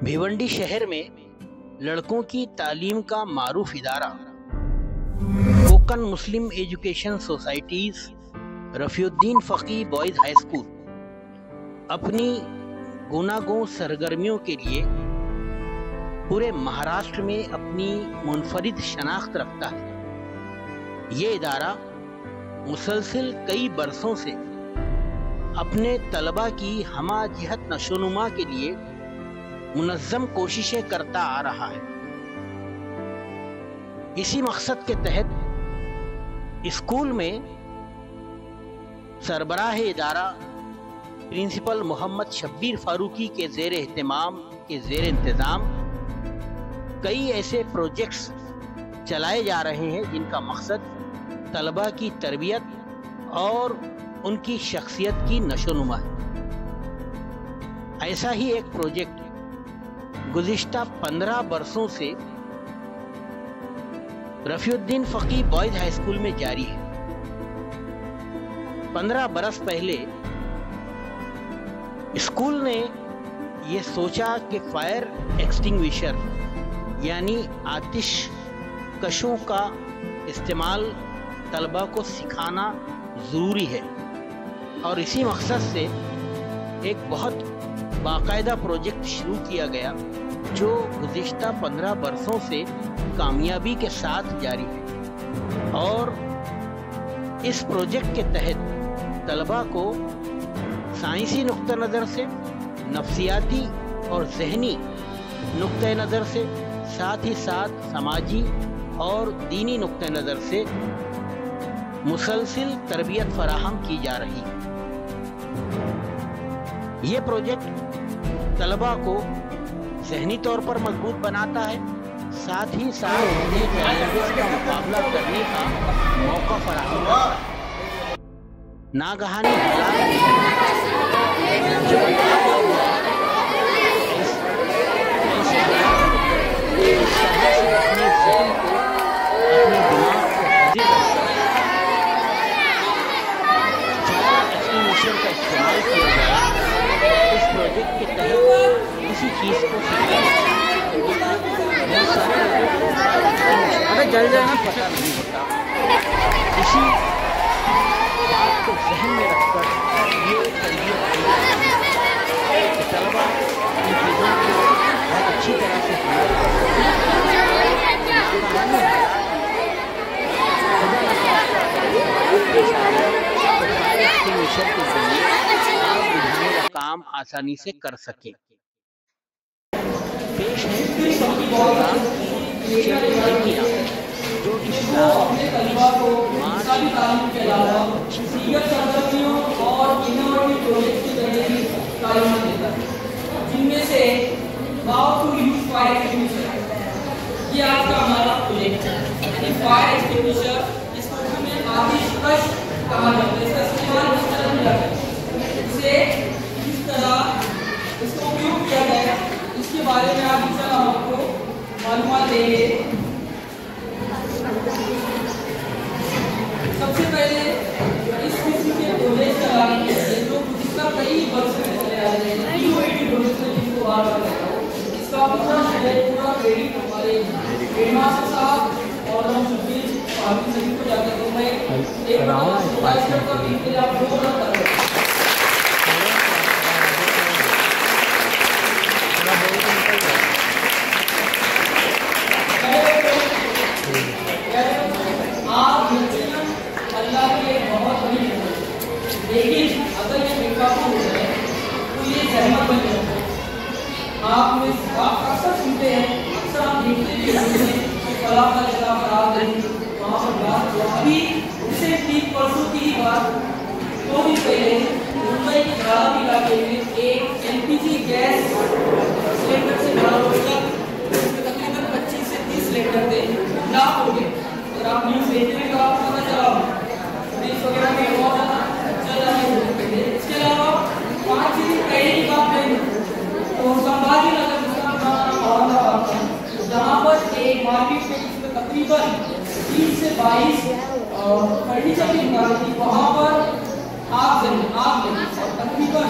भिवंडी शहर में लड़कों की तालीम का मारूफ इदारा Konkan Muslim education society's Rafiuddin Fakih boys high school अपनी गुनागों सरगर्मियों के लिए पूरे महाराष्ट्र में अपनी मुनफरिद शनाख्त रखता है। ये इदारा मुसलसिल कई बरसों से अपने तलबा की हमा जिहत नशोनुमा के लिए मुनज़्ज़म कोशिशें करता आ रहा है। इसी मकसद के तहत स्कूल में सरबराह इदारा प्रिंसिपल मोहम्मद शब्बीर फारूकी के ज़ेर एहतमाम के ज़ेर इंतज़ाम कई ऐसे प्रोजेक्ट्स चलाए जा रहे हैं जिनका मकसद तलबा की तरबियत और उनकी शख्सियत की नशोनुमा है। ऐसा ही एक प्रोजेक्ट गुज़िश्ता 15 बरसों से Rafiuddin Fakih boys high school में जारी है। 15 बरस पहले स्कूल ने ये सोचा कि फायर एक्सटिंग्विशर यानी आतिश कशों का इस्तेमाल तलबा को सिखाना ज़रूरी है और इसी मकसद से एक बहुत बाकायदा प्रोजेक्ट शुरू किया गया जो गुज़िश्ता 15 बरसों से कामयाबी के साथ जारी है। और इस प्रोजेक्ट के तहत तलबा को साइंसी नुक्ता नज़र से, नफ्सियाती और ज़हनी नुक्ता नज़र से, साथ ही साथ समाजी और दीनी नुक्ता नज़र से मुसलसिल तरबियत फराहम की जा रही है। ये प्रोजेक्ट तलबा को ज़हनी तौर पर मजबूत बनाता है, साथ ही साथ उन्हें चैलेंजेस का मुकाबला करने का मौका फराहम करता है। नागहानी का इस्तेमाल किया गया इस प्रोजेक्ट के तहत किसी चीज को जल जाना पता नहीं होता। इसी बात को ज़हन में रखकर ये तलबा इन चीज़ों को बहुत अच्छी तरह से काम आसानी से कर सके। पेश है जो जिनमें से ये आपका हमारा प्रोजेक्ट है। फायर एक्सटिंग्विशर इसको हमें आतिश कश कहा जाता है। इसका इस्तेमाल इस तरह किया जाता है, इसे किस तरह इसका उपयोग किया जाएगा इसके बारे में आप इंशाअल्लाह आपको मालूमात देंगे। सबसे पहले इस किस्म के प्रोजेक्ट चलाने के लिए जो इसका कई वर्ष में चले आ रहे हैं ईओईटी प्रोजेक्ट जिसको बार बार कहता हूं, इसका पूरा क्रेडिट हमारे हेडमास्टर साहब और हम सभी पार्टी सभी को जाकर तो मैं एक बार का लिंक के आप लोग कर रहे हैं। आप अल्लाह की एक बहुत बड़ी है, लेकिन अगर ये बेकाबू हो जाए तो ये जहमत बन जाता है। आप अक्सर सुनते हैं, अक्सर आप देखते भी हैं कि फलां का जगह पर आ गई वहाँ पर बात हुआ। अभी उसे 30 वर्षों की ही बात, 2 दिन पहले मुंबई के धारावी इलाके में एक एलपीजी गैस सिलेंडर से भरा हुआ तकरीबन 25 से 30 सिलेंडर थे, ब्लास्ट हो गए। अगर आप न्यूज़ देखने का आपको पता चला पुलिस वगैरह में बहुत ज़्यादा चल रहा है। इसके अलावा 5 दिन पहले की बात नहीं तो संभाजी नगर जहाँ पर एक मार्केट में जिसमें तकरीबन 30 से 22 फर्नीचर की दुकान थी, वहाँ पर आग लगी और तकरीबन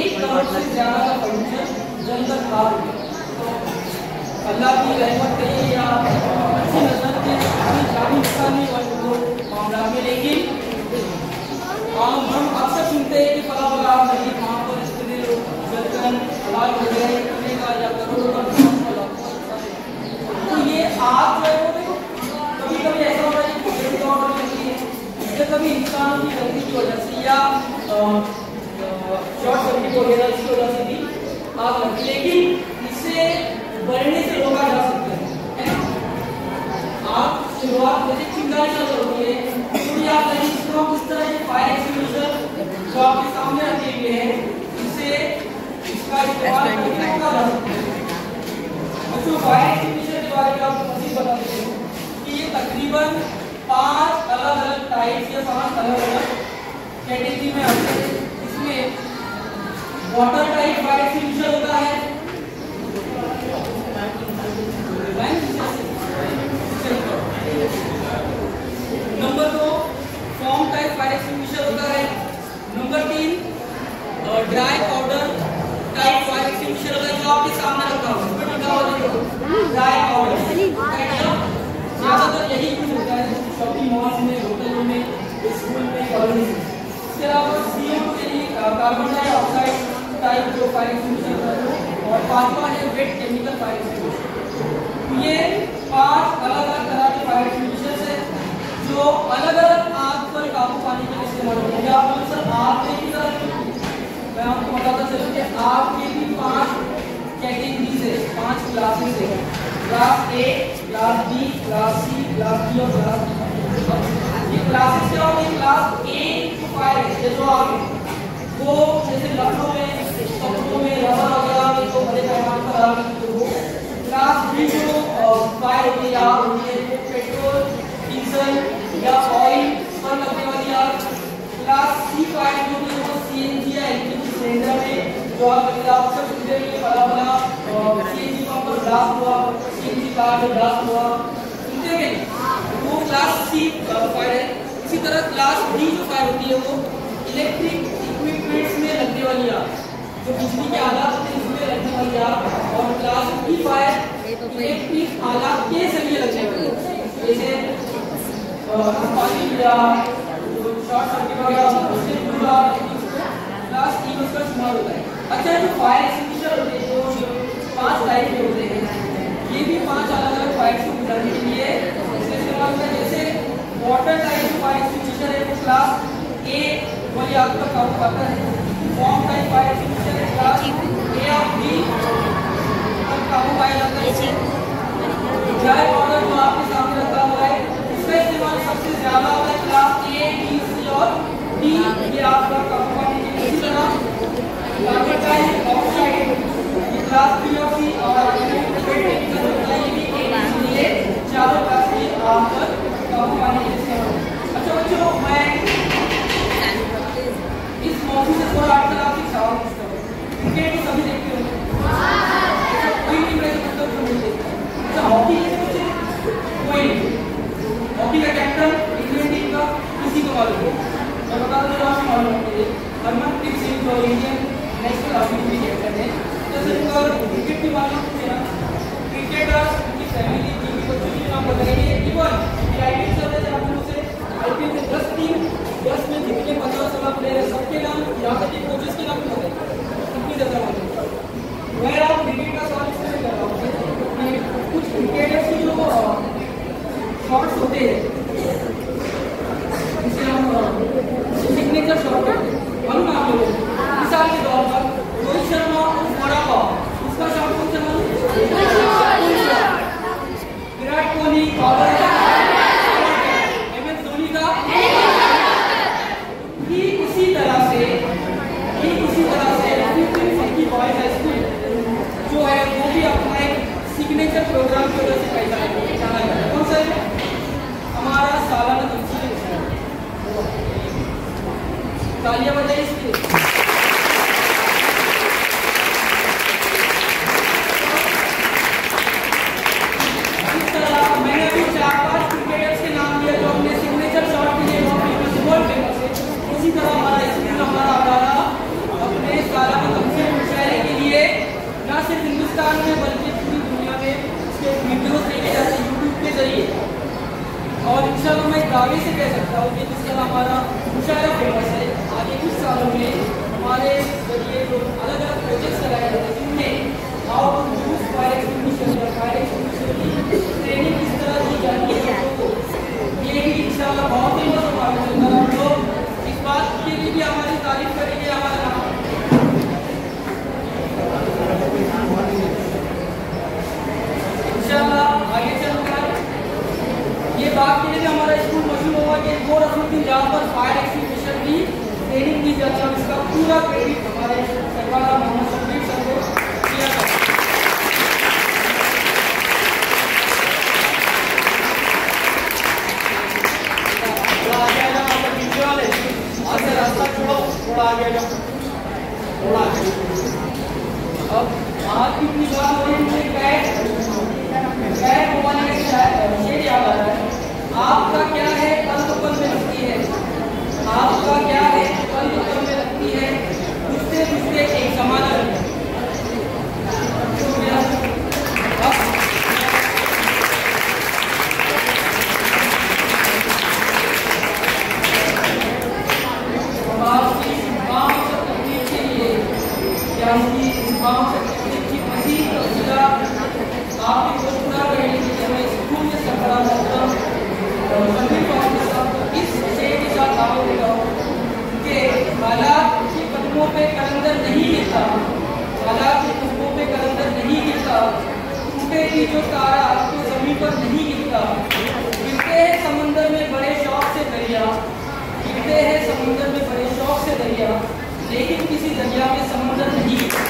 1 करोड़ से ज़्यादा का फर्नीचर जलकर खाक हो गया। अल्लाह की रहमत कहिए या अच्छी नजर के जानी नुकसान नहीं मामला में। लेकिन हम अक्सर सुनते हैं कि फला फला नहीं वहाँ पर स्त्री जलकन लाल वगैरह करने का या करोड़ों का, तो ये आग जो है वो कभी कभी ऐसा होता है कि कुदरती तौर पर लगती है, या कभी इंसानों की गलती की वजह से या शॉर्ट सर्किट वगैरह इसकी वजह से भी आग लगती है। लेकिन इसे बढ़ने से रोका जा सकता है। आग शुरुआत जैसे चिंगारी चालू होती है तो याद रखिए इसको हम इस तरह के फायर एक्सटिंग्विशर जो आपके सामने रखे हुए हैं इससे इसका इस्तेमाल करके रोका जा सकता है। जो फायर एक्सटिंग्विशर के बारे में आपको मज़ीद बता देते हैं कि ये तकरीबन 5 अलग-अलग टाइप्स या 5 अलग-अलग कैटेगरी में आते हैं। इसमें वाटर टाइप फायर एक्सटिंग्विशर होता है, number 2 form type fire extinguisher होता है, number 3 dry powder type fire extinguisher होता है जो आपके सामने रखा हुआ है, ड्राई पाउडर। ज्यादातर यही यूज होता है शॉपिंग मॉल्स में, होटलों में, स्कूल में, कॉलेज में। इसके अलावा CO2 यानी कार्बन डाइऑक्साइड टाइप जो फायर एक्सटिंग्विशर होता है, और 5वां है वेट केमिकल फायर एक्सटिंग्विशर। ये 5 अलग-अलग तरह के फायर एक्सटिंग्विशर है जो अलग-अलग आग पर काबू पाने के लिए इस्तेमाल होते हैं। आप लोग सर आग के की तरह मैं आपको बताता चलूं कि आग के भी 5 कैटेगरीज है, 5 क्लासेस है। Class A, class B, class C, class D और क्लास E। ये क्लासेस क्या होती है? क्लास A जो फायर है जो आग वो जैसे लकड़ों में, कपड़ों में, रबर वगैरह में जो बड़े पैमाने पर आग लगती है वो। क्लास B जो फायर होती है आग होती है वो पेट्रोल, डीजल या ऑयल पर लगने वाली आग। क्लास C फायर जो होती है वो CNG या LPG सिलेंडर में जो आग लगती है। आप सब सुनते हैं बड़ा बड़ा CNG पंप पर ब्लास्ट हुआ, CNG कार में ब्लास्ट हुआ, सुनते हैं वो क्लास C फायर है। इसी तरह क्लास D जो फायर होती है वो इलेक्ट्रिक इक्विपमेंट्स में लगने वाली आग, जो बिजली के आलात होते हैं इसमें लगने वाली आग। और क्लास E फायर इलेक्ट्रिक आलात के जरिए लगने वाली आग, जैसे पानी या शॉर्ट सर्किट वगैरह उससे पूरा क्लास E उसका इस्तेमाल होता है। अच्छा, जो फायर एक्सटिंग्विशर होते हैं जो 5 टाइप के होते हैं, ये भी 5 अलग-अलग फायर को बुझाने के लिए इसका इस्तेमाल होता है। जैसे वाटर टाइप फायर एक्सटिंग्विशर है वो क्लास A वाली आग पर काबू पाता है। फॉर्म टाइप फायर एक्सटिंग्विशर है क्लास A और B पर काबू पाया जाता है। ड्राई पाउडर जो आपके सामने रखा हुआ है इसका इस्तेमाल सबसे ज्यादा होता है क्लास A, B, C और D ये आग पर काबू पाने के लिए। इसी तरह कार्बन डाइऑक्साइड ये क्लास B और C और ये भी ये चारों क्लास की आग पर काबू पाने के लिए इस्तेमाल। अच्छा बच्चों, मैं इस मौजूद से थोड़ा आजकल आपसे सवाल पूछता हूँ। क्रिकेट तो सभी देखते होंगे, कोई टीम रहे तो नहीं देखते। अच्छा, हॉकी कोई नहीं, हॉकी का कैप्टन इंडियन टीम का किसी को मालूम है? मैं बता दूं जो आपको मालूम है, हरमनप्रीत सिंह जो इंडियन नेशनल हॉकी टीम के कैप्टन है। तो सिर्फ क्रिकेट की मालूम है ना, क्रिकेटर्स की फैमिली टीम की बच्चों के नाम बताएंगे। इवन आईपीएल चल रहे थे आप लोगों से, आईपीएल से 10 टीम 10 में जितने 15-16 प्लेयर है सबके नाम, यहाँ तक कि कोचेस के नाम भी बताएंगे। कितनी ज़्यादा मालूम है? मैं आप क्रिकेट का सवाल इसलिए कर रहा हूँ कि कुछ क्रिकेटर्स की जो शॉट्स होते हैं जिसे हम सिग्नेचर शॉट कहते हैं, मालूम है आप लोगों को? मिसाल के तौर पर रोहित शर्मा बड़ा बॉल उसका शॉट कौन सा मालूम? विराट कोहली MS धोनी का ही उसी तरह से 15 बॉयज हाई स्कूल जो है आज की अपनी बात हो रही है, मुझे कैट मोबाइल का शेर याद आ रहा है। आपका क्या है कल तो कल में लगती है, आपका क्या है कल तो कल में लगती है, उससे एक समाधान है। पे कलंदर नहीं गिरता, हालात के कुफों पे कलंदर नहीं गिरता, टूटे की जो तारा तो जमीन पर नहीं गिरता। गिरते हैं समंदर में बड़े शौक से दरिया, गिरते हैं समंदर में बड़े शौक से दरिया, लेकिन किसी दरिया में समंदर नहीं गिरता।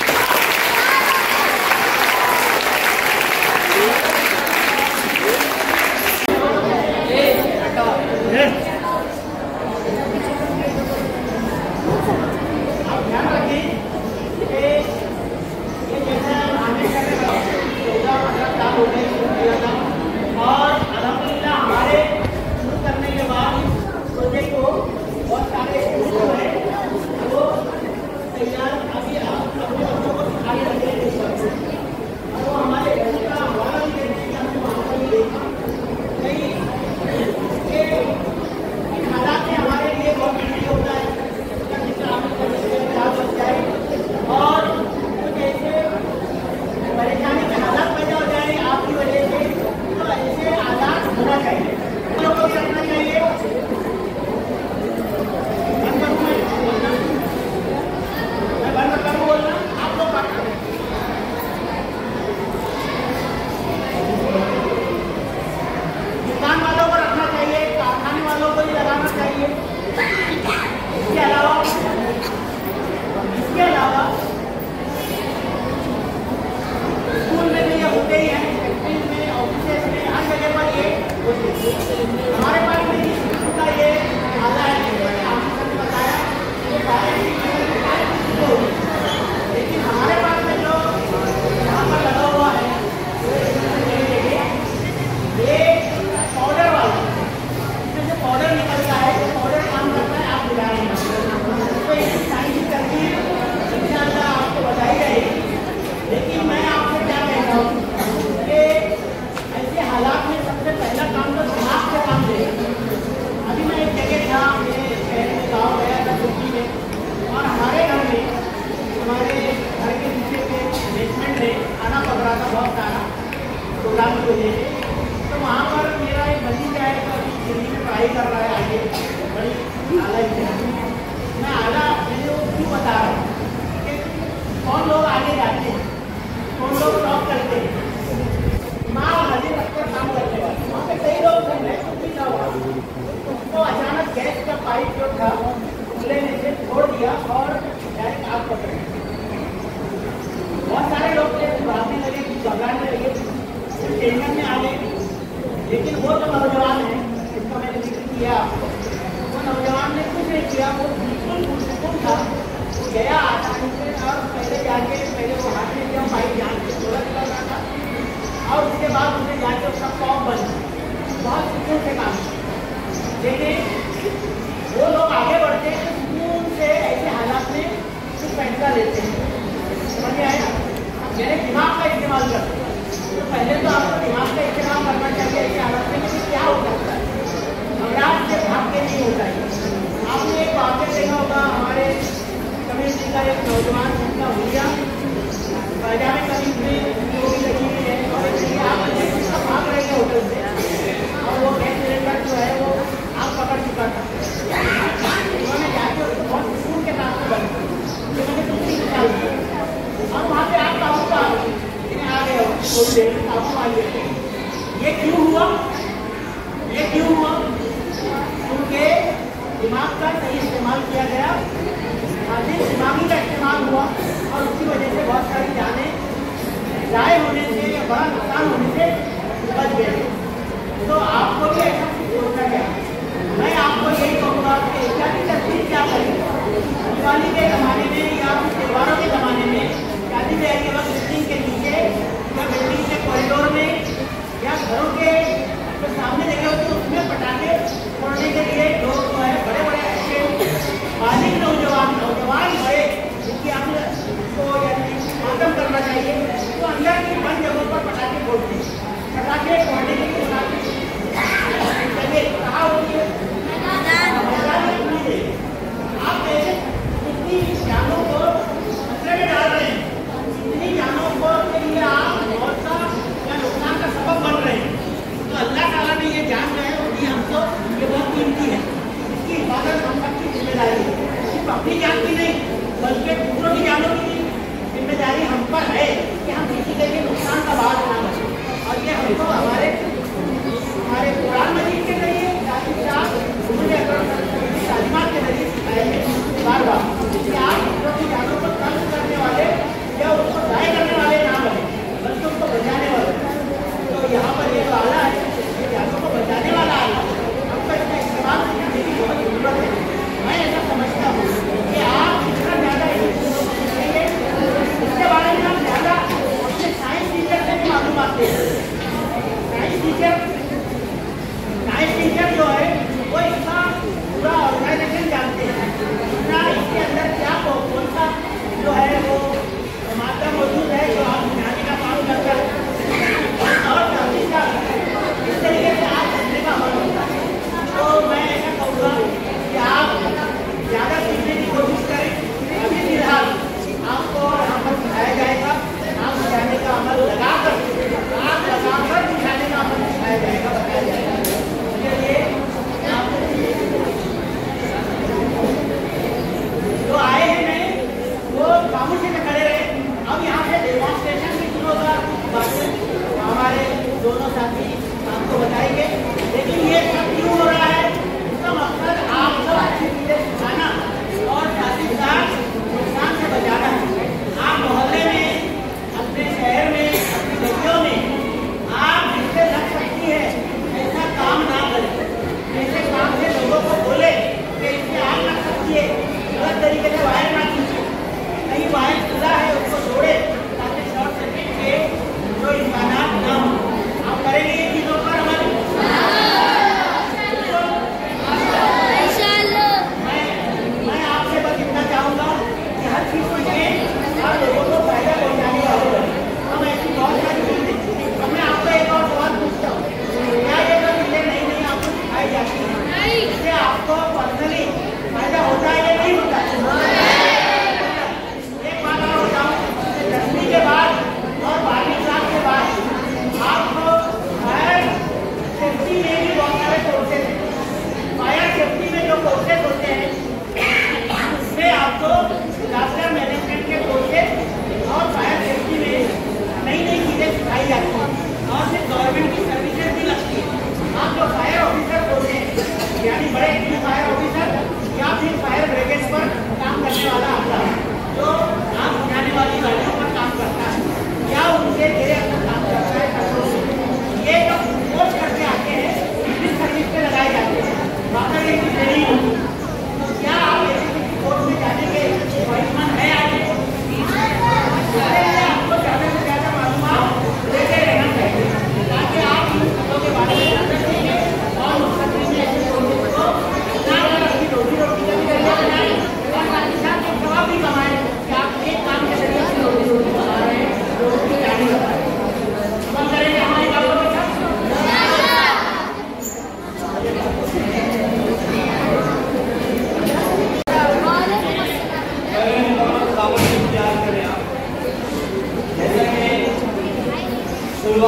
तो वहाँ पर मेरा एक भतीजा है जो अभी दिल्ली में पढ़ाई कर रहा है, आगे बड़ी आला मैं आला मैंने वो क्यों बता रहा हूँ कि कौन लोग आगे जाते हैं, कौन लोग टॉप करते हैं, माँ और नदी रखकर काम करते हैं। वहाँ पे कई लोग हैं, कुछ भी ना हुआ, उसको अचानक गैस का पाइप जो था खुले में से छोड़ दिया और डायरेक्ट आग पकड़ गई। बहुत सारे लोग थे, भागने लगे, घबराने लगे, टेंशन में आ गए। लेकिन वो जो नौजवान है जिसका मैंने जिक्र किया, वो नौजवान ने कुछ नहीं किया, वो बिल्कुल पुरसुकून था, गया आसानी से और पहले वो हाथ में दिया पाइप जान के थोड़ा निकल रहा था और उसके बाद उसे जाके उसका पॉप बन बहुत सुकून से काम। लेकिन वो लोग आगे बढ़ते हैं तो सुकून से ऐसे हालात में कुछ फैसला लेते हैं, समझ में आया? मेरे दिमाग का इस्तेमाल करते हैं। तो पहले तो आपको दिमाग का इस्तेमाल करना चाहिए ऐसे हालत में कि क्या हो सकता है, घबराहट से भाग के नहीं होता है। आपने एक वाक्य देखा होगा, हमारे कम्युनिटी का एक नौजवान जिसका भैया पैजामे कमीज में जो भी लगी हुई है और आप भाग रहे थे होटल से और वो गैस सिलेंडर जो है वो आग पकड़ चुका था। उन्होंने जाके उसको बहुत सुकून के साथ बंद किया, मैंने कुछ नहीं निकाल दिया और वहाँ पे आग काबू का आ गए थोड़ी देर में काबू आ गए। ये क्यों हुआ? ये क्यों हुआ? उनके दिमाग का सही इस्तेमाल किया गया, अधिक दिमागी का इस्तेमाल हुआ और उसकी वजह से बहुत सारी जानें जाए होने से या बड़ा नुकसान होने से बच गए। तो आपको भी ऐसा सोचना चाहिए। मैं आपको यही कहूँगा कि शादी तस्वीर क्या करें, दिवाली के ज़माने में या त्यौहारों के ज़माने में शादी ब्याह के वक्त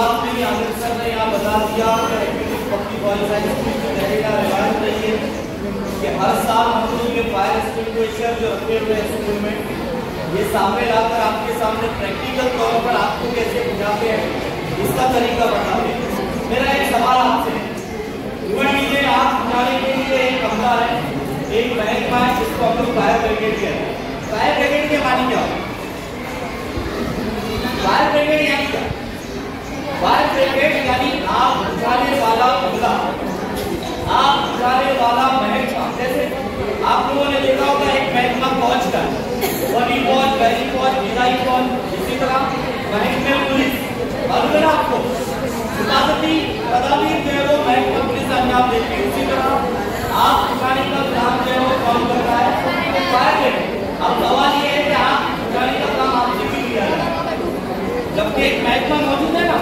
शुरुआत में ही आमिर सर ने यहाँ बता दिया कि हर साल हम लोग ये फायर एक्सटिंग्विशर जो रखे हुए हैं स्कूल में, ये सामने लाकर आपके सामने प्रैक्टिकल तौर पर आपको कैसे बुझाते हैं इसका तरीका बताते हैं। मेरा एक सवाल आपसे, लीजिए आग बुझाने के लिए एक कमरा है, एक महकमा है जिसको हम लोग फायर ब्रिगेड कहते हैं। फायर ब्रिगेड के मानी क्या? फायर ब्रिगेड यानी क्या? फायर ब्रिगेड यानी आग बुझाने वाला अमला, आग बुझाने वाला महकमा। जैसे आप लोगों ने देखा होगा एक महकमा फौज का, वही फौज, पहली फौज, विदाई फौज, इसी तरह महकमे पुलिस और फिर आपको हिफाजती तदाबीर जो है वो महकमा पुलिस अंजाम देती है। उसी तरह आग बुझाने का काम जो है वो कौन करता है? Fire brigade. अब सवाल ये है कि आग बुझाने का काम आपसे क्यों किया जाए? जबकि एक महकमा मौजूद है ना,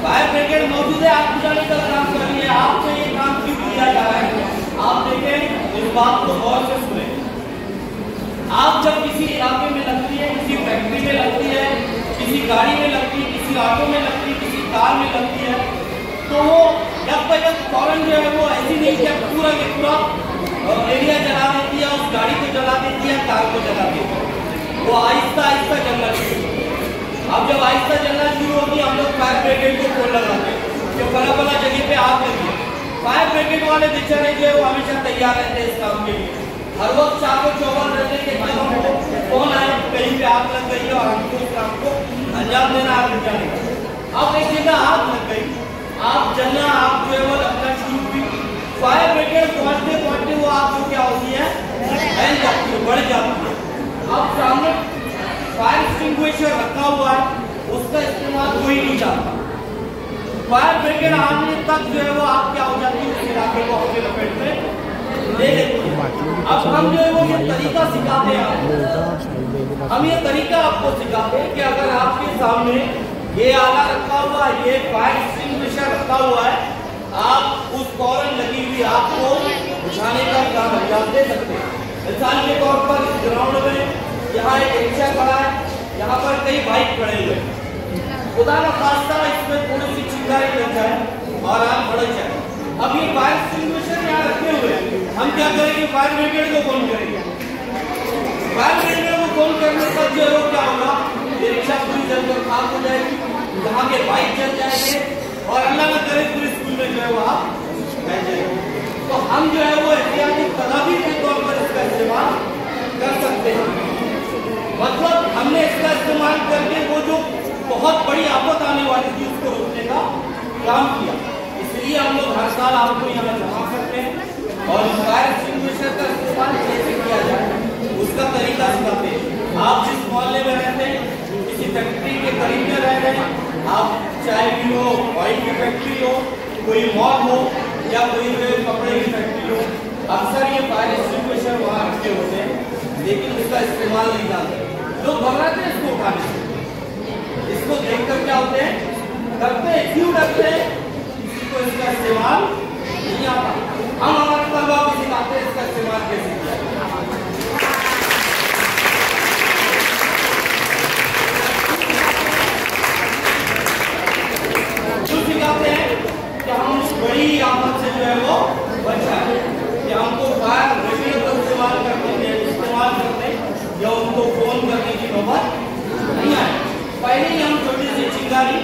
फायर ब्रिगेड मौजूद है, आग बुझाने का काम कर रही है, आपसे ये काम क्यों किया जा रहा है? आप देखें, इस बात को गौर से सुने। आग जब किसी इलाके में लगती है, किसी फैक्ट्री में लगती है, किसी गाड़ी में लगती है, किसी ऑटो में लगती है, किसी कार में लगती है, तो वो जब फौरन जो है वो ऐसी नहीं कि पूरा के पूरा एरिया जला देती है, उस गाड़ी को जला देती है, कार को जला देती है, वो आहिस्ता आहिस्ता जलना शुरू। अब जब आहिस्ता जलना शुरू होती है, हम लोग फायर ब्रिगेड को फोन लगाते हैं कि फला फला जगह पे आग लगी है। फायर ब्रिगेड वाले बेचारे जो है वो हमेशा तैयार रहते हैं इस काम के लिए, हर वक्त चाको चौबंद रहते हैं कि जब हमको फोन आए कहीं पे आग लग गई है और हमको उस काम को अंजाम देना, आग बुझाने का। अब एक जगह आग लग गई, आग जलना, आग जो है वो लगना शुरू हुई। फायर ब्रिगेड पहुंचते पहुंचते वो आग जो क्या होती है, फैल जाती है, बढ़ जाती है। अब सामने फायर एक्सटिंग्विशर रखा हुआ है, उसका इस्तेमाल कोई नहीं चाहता। फायर ब्रिगेड आने तक जो है वो आग क्या हो जाती है, उस इलाके को अपने लपेट में ले लेती है। अब हम जो है वो ये तरीका सिखाते हैं, हम ये तरीका आपको सिखाते हैं कि अगर आपके सामने ये आला रखा हुआ है, ये फायर एक्सटिंग्विशर रखा हुआ है, आप उस फौरन लगी हुई आग को बुझाने का काम अंजाम दे सकते हैं। मिसाल के तौर पर इस ग्राउंड में यहाँ एक रिक्शा खड़ा है, यहाँ पर कई बाइक खड़े हुए हैं, खुदा ना खास्ता इसमें थोड़ी सी चिंगारी लग जाए और आग भड़क जाए। अब ये फायर एक्सटिंग्विशर यहाँ रखे हुए हैं, हम क्या करेंगे? फायर ब्रिगेड को फोन करेंगे। फायर ब्रिगेड को फोन करने पर जो है क्या होगा, ये रिक्शा पूरी जलकर खाक हो जाएगी, यहाँ के बाइक जल जाएंगे और अल्लाह न करे पूरी स्कूल में जो है वो आग बह जाएगी। तो हम जो है वो एहतियाती तदाबीर के तौर पर इसका इस्तेमाल कर सकते हैं। मतलब हमने इसका इस्तेमाल करके वो जो बहुत बड़ी आफत आने वाली थी उसको रोकने का काम किया। इसलिए हम लोग हर साल आपको यहाँ जमा करते हैं और फायर एक्सटिंग्विशर का इस्तेमाल कैसे किया जाए उसका तरीका सिखाते हैं। आप जिस मोहल्ले में रहते हैं, किसी फैक्ट्री के करीब में रह रहे हैं, आप चाय की हो, ऑयल की फैक्ट्री हो, कोई मॉल हो या कोई कपड़े की फैक्ट्री हो, अक्सर ये फायर एक्सटिंग्विशर वहाँ रखे होते हैं, लेकिन इसका इस्तेमाल नहीं जानते। लोग घबराते हैं इसको उठाने से, इसको देखकर क्या होते हैं, डरते हैं। क्यों डरते हैं? किसी को इसका इस्तेमाल नहीं आता। हम हमारे तलबा को सिखाते हैं इसका इस्तेमाल कैसे किया जाए। क्यों सिखाते हैं? कि हम उस बड़ी आफत से जो है वो बचाए, कि हमको फायर ब्रिगेड का इस्तेमाल करते या उनको फोन करने की नौबत नहीं आए। पहले ही हम छोटी सी चिंगारी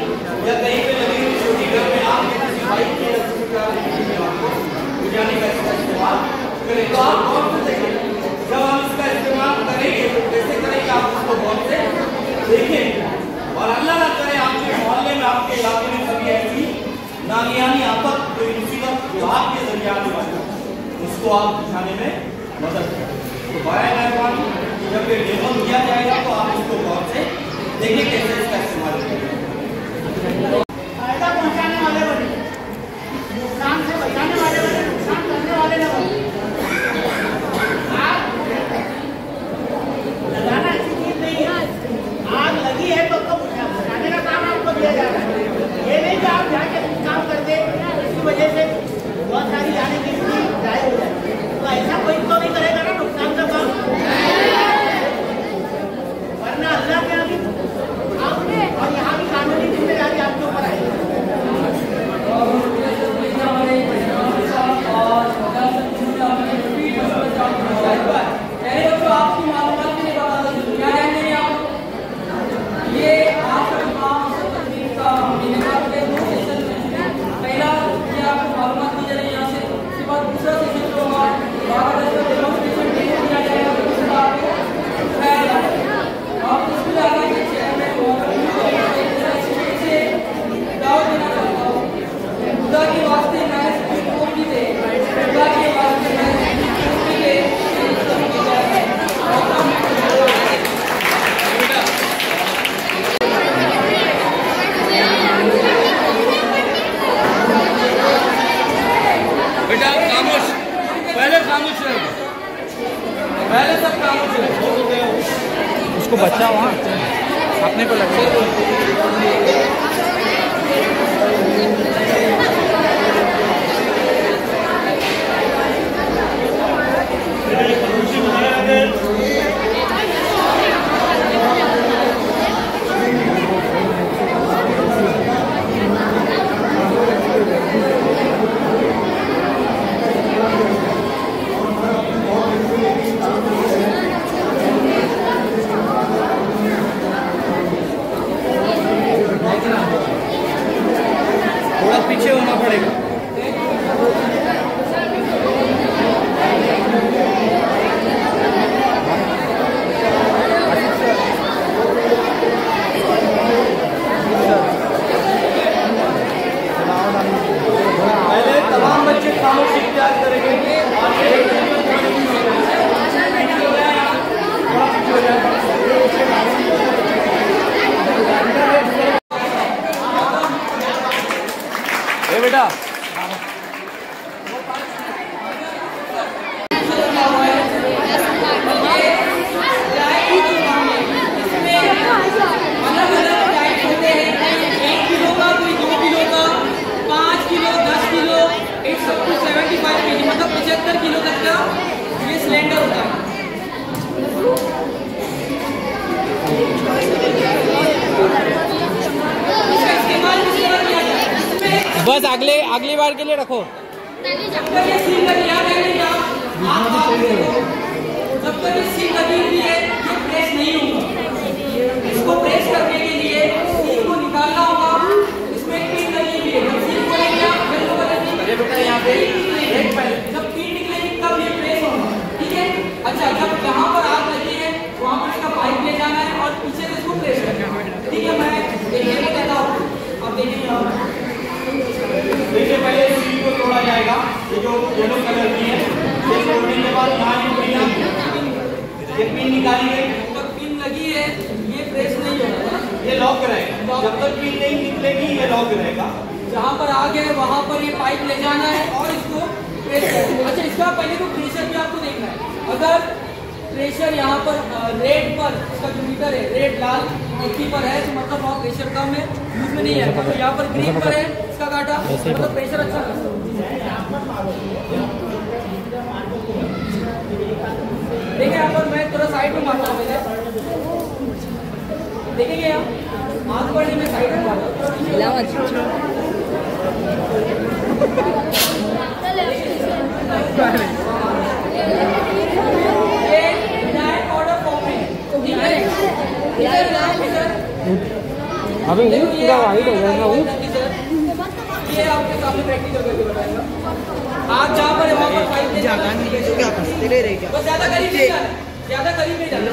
या कहीं पे लगी हुई छोटी घर में आग किसी बाइक के बुझाने का इसका इस्तेमाल करें। तो आप गौर से देखें, जब हम इसका इस्तेमाल करेंगे तो कैसे करेंगे आप उसको गौर से देखें। और अल्लाह ना करे आपके मोहल्ले में, आपके इलाके में कभी ऐसी नागियानी आफत, कोई मुसीबत जो आपके जरिए आने वाली उसको आप बुझाने में मदद करें। तो बड़ा मेहरबानी, जब ये डेमो किया जाएगा तो आप इसको गौर से देखिए कैसे इसका इस्तेमाल करेंगे। फायदा पहुंचाने वाले बने, नुकसान से बचाने वाले बने, नुकसान करने वाले न बने। आग लगाना ऐसी चीज नहीं है, आग लगी है तो बुझाने का काम आपको दिया जा रहा है। ये नहीं कि आप जाके काम करते इसकी वजह से बहुत सारी जाने की जाए हो जाए, तो ऐसा कोई तो नहीं करेगा ना नुकसान का काम। वरना अल्लाह के आगे आप अपने को लग रहा है। थोड़ा पीछे होना पड़ेगा। पहले तमाम बच्चे खामोशी इख्तियार करेंगे। बेटा मतलब 75 किलो तक का ये सिलेंडर होता है। इसका इस्तेमाल किस तरह किया जाए? बस अगली बार के लिए रखो। जब तक ये सील लगी हुई है ये प्रेस नहीं होगा। इसको प्रेस करने के लिए सील को निकालना होगा। इसमें पिन लगी हुई है। जब सील खोलेंगे यहाँ पे जब पिन निकलेगी तब ये प्रेस होगा। ठीक है। अच्छा, जब जहाँ पर आग लगी है वहाँ पर इसका पाइप ले जाना है और पीछे से इसको प्रेस करना है। ठीक है, मैं देखने को कहता हूँ। अब देखिए देखिए, पहले सील को तोड़ा जाएगा। ये जो येलो कलर की है ये तोड़ने के बाद यहाँ ये पिन निकाली गई। जब पिन लगी है ये प्रेस नहीं होगा। ये लॉक रहेगा। जब तक पिन नहीं निकलेगी ये लॉक रहेगा। जहाँ पर आग है वहाँ पर ये पाइप ले जाना है और इसको प्रेस करना है। अच्छा, इसका पहले तो प्रेशर भी आपको देखना है। अगर प्रेशर यहाँ पर रेड पर इसका जो मीटर है रेड लाल 80 पर है तो मतलब वहाँ प्रेशर कम है, यूज में नहीं है। तो यहाँ पर ग्रीन पर है इसका काटा मतलब प्रेशर अच्छा है। देखिए यहाँ पर मैं थोड़ा साइड में मारता हूँ। देखेंगे यहाँ आग बढ़ने में साइड में मारता हूँ। अभी पूरा वाइड हो जाएगा। ये आपके सामने प्रैक्टिकल करके बताएगा। आप जहाँ पर है वहाँ पर फाइल बस ज्यादा करीब नहीं जाना, ज्यादा करीब नहीं जाना।